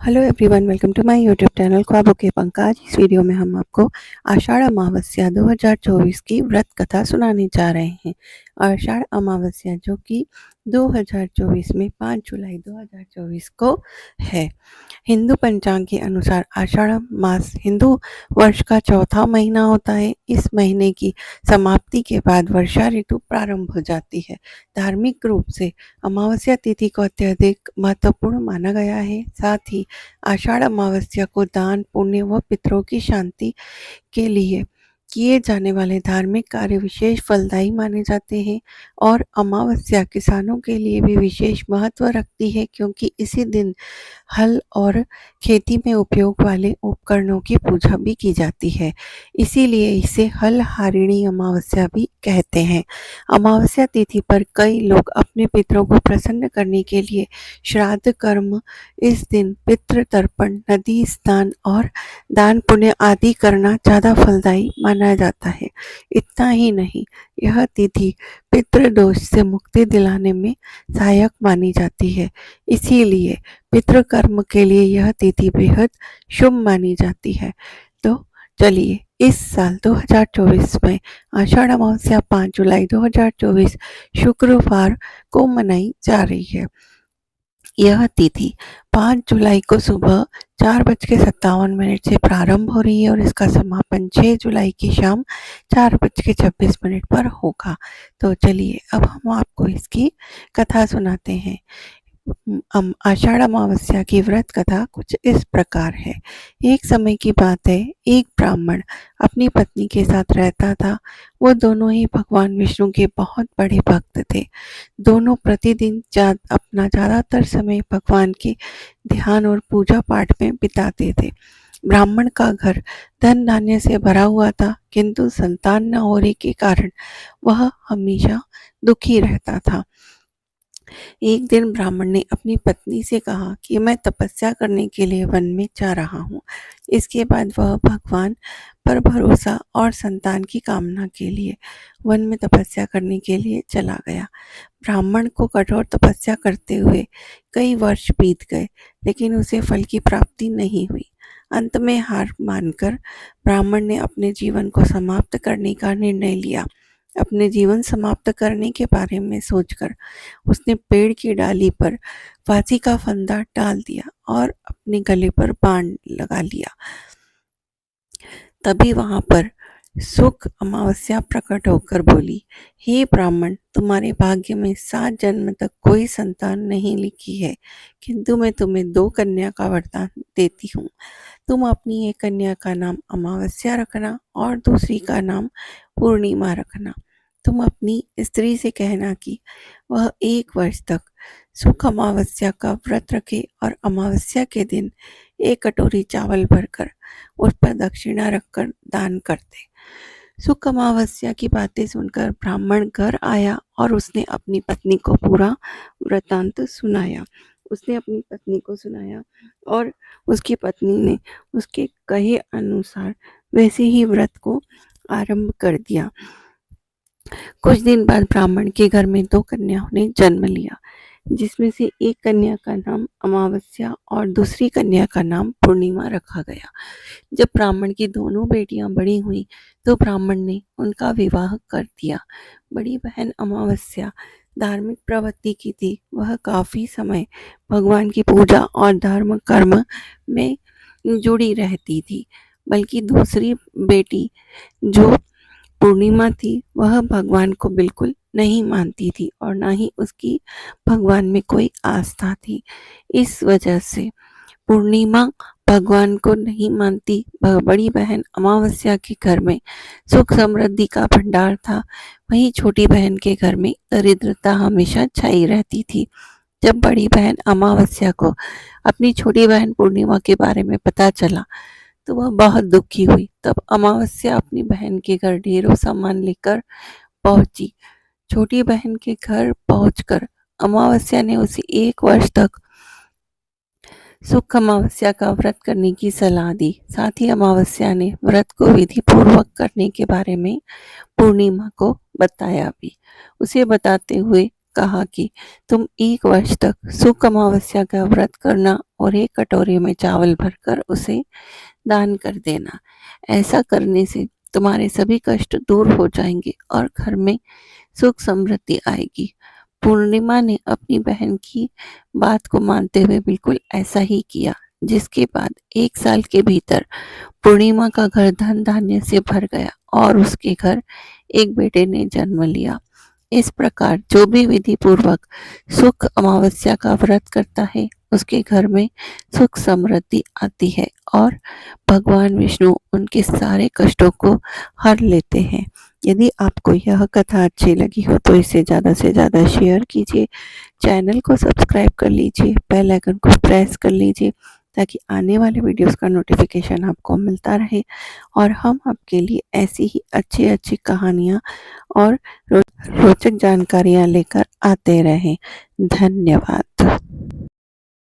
Hello everyone, welcome to my YouTube channel ख्वाबों के पंख। आज इस वीडियो में हम आपको आषाढ़ अमावस्या 2024 की व्रत कथा सुनाने जा रहे हैं। आषाढ़ अमावस्या जो कि 2024 में 5 जुलाई 2024 को है। हिंदू पंचांग के अनुसार आषाढ़ मास हिंदू वर्ष का चौथा महीना होता है। इस महीने की समाप्ति के बाद वर्षा ऋतु प्रारंभ हो जाती है। धार्मिक रूप से अमावस्या तिथि को अत्यधिक महत्वपूर्ण माना गया है। साथ ही आषाढ़ अमावस्या को दान, पुण्य व पितरों की शांति के लिए किए जाने वाले धार्मिक कार्य विशेष फलदायी माने जाते हैं। और अमावस्या किसानों के लिए भी विशेष महत्व रखती है, क्योंकि इसी दिन हल और खेती में उपयोग वाले उपकरणों की पूजा भी की जाती है। इसीलिए इसे हल हारिणी अमावस्या भी कहते हैं। अमावस्या तिथि पर कई लोग अपने पितरों को प्रसन्न करने के लिए श्राद्ध कर्म, इस दिन पितृ तर्पण, नदी स्नान और दान पुण्य आदि करना ज्यादा फलदायी माना जाता है। इतना ही नहीं, यह तिथि पितृदोष से मुक्ति दिलाने में सहायक मानी जाती है। इसीलिए पितृकर्म के लिए यह तिथि बेहद शुभ मानी जाती है। तो चलिए, इस साल 2024 में आषाढ़ अमावस्या 5 जुलाई 2024 शुक्रवार को मनाई जा रही है। यह तिथि 5 जुलाई को सुबह 4:57 से प्रारंभ हो रही है और इसका समापन 6 जुलाई की शाम 4:26 पर होगा। तो चलिए, अब हम आपको इसकी कथा सुनाते हैं। आषाढ़ अमावस्या की व्रत कथा कुछ इस प्रकार है। एक समय की बात है, एक ब्राह्मण अपनी पत्नी के साथ रहता था। वो दोनों ही भगवान विष्णु के बहुत बड़े भक्त थे। दोनों प्रतिदिन अपना ज्यादातर समय भगवान के ध्यान और पूजा पाठ में बिताते थे। ब्राह्मण का घर धन धान्य से भरा हुआ था, किंतु संतान न होने के कारण वह हमेशा दुखी रहता था। एक दिन ब्राह्मण ने अपनी पत्नी से कहा कि मैं तपस्या करने के लिए वन में जा रहा हूँ। इसके बाद वह भगवान पर भरोसा और संतान की कामना के लिए वन में तपस्या करने के लिए चला गया। ब्राह्मण को कठोर तपस्या करते हुए कई वर्ष बीत गए, लेकिन उसे फल की प्राप्ति नहीं हुई। अंत में हार मानकर ब्राह्मण ने अपने जीवन को समाप्त करने का निर्णय लिया। अपने जीवन समाप्त करने के बारे में सोचकर उसने पेड़ की डाली पर फांसी का फंदा डाल दिया और अपने गले पर बाण लगा लिया। तभी वहां पर सुख अमावस्या प्रकट होकर बोली, हे ब्राह्मण, तुम्हारे भाग्य में 7 जन्म तक कोई संतान नहीं लिखी है, किंतु मैं तुम्हें 2 कन्या का वरदान देती हूँ। तुम अपनी एक कन्या का नाम अमावस्या रखना और दूसरी का नाम पूर्णिमा रखना। तुम अपनी स्त्री से कहना कि वह 1 वर्ष तक सुख अमावस्या का व्रत रखे और अमावस्या के दिन 1 कटोरी चावल भरकर उस पर दक्षिणा रखकर दान कर दे। सुख अमावस्या की बातें सुनकर ब्राह्मण घर आया और उसने अपनी पत्नी को पूरा वृतांत सुनाया। और उसकी पत्नी ने उसके कहे अनुसार वैसे ही व्रत को आरंभ कर दिया। कुछ दिन बाद ब्राह्मण के घर में 2 कन्याओं ने जन्म लिया, जिसमें से एक कन्या का नाम अमावस्या और दूसरी कन्या का नाम पूर्णिमा रखा गया। जब ब्राह्मण की दोनों बेटियां बड़ी हुईं, तो ब्राह्मण ने उनका विवाह कर दिया। बड़ी बहन अमावस्या धार्मिक प्रवृत्ति की थी। वह काफी समय भगवान की पूजा और धर्म कर्म में जुड़ी रहती थी, बल्कि दूसरी बेटी जो पूर्णिमा थी, वह भगवान को बिल्कुल नहीं मानती थी और ना ही उसकी भगवान में कोई आस्था थी। इस वजह से पूर्णिमा भगवान को नहीं मानती। बड़ी बहन अमावस्या के घर में सुख समृद्धि का भंडार था, वहीं छोटी बहन के घर में दरिद्रता हमेशा छाई रहती थी। जब बड़ी बहन अमावस्या को अपनी छोटी बहन पूर्णिमा के बारे में पता चला, तो वह बहुत दुखी हुई। तब अमावस्या अपनी बहन के घर ढेरों सामान लेकर पहुंची। छोटी बहन के घर पहुंचकर अमावस्या ने उसे 1 वर्ष तक सुख अमावस्या का व्रत करने की सलाह दी। साथ ही अमावस्या ने व्रत को विधि पूर्वक करने के बारे में पूर्णिमा को बताया भी। उसे बताते हुए कहा कि तुम 1 वर्ष तक सुख अमावस्या का व्रत करना और 1 कटोरे में चावल भरकर उसे दान कर देना। ऐसा करने से तुम्हारे सभी कष्ट दूर हो जाएंगे और घर में सुख समृद्धि आएगी। पूर्णिमा ने अपनी बहन की बात को मानते हुए बिल्कुल ऐसा ही किया, जिसके बाद 1 साल के भीतर पूर्णिमा का घर धन धान्य से भर गया और उसके घर एक बेटे ने जन्म लिया। इस प्रकार जो भी विधि पूर्वक सुख अमावस्या का व्रत करता है, उसके घर में सुख समृद्धि आती है और भगवान विष्णु उनके सारे कष्टों को हर लेते हैं। यदि आपको यह कथा अच्छी लगी हो तो इसे ज़्यादा से ज़्यादा शेयर कीजिए, चैनल को सब्सक्राइब कर लीजिए, बेल आइकन को प्रेस कर लीजिए ताकि आने वाले वीडियोस का नोटिफिकेशन आपको मिलता रहे और हम आपके लिए ऐसी ही अच्छी कहानियाँ और रोचक जानकारियाँ लेकर आते रहें। धन्यवाद।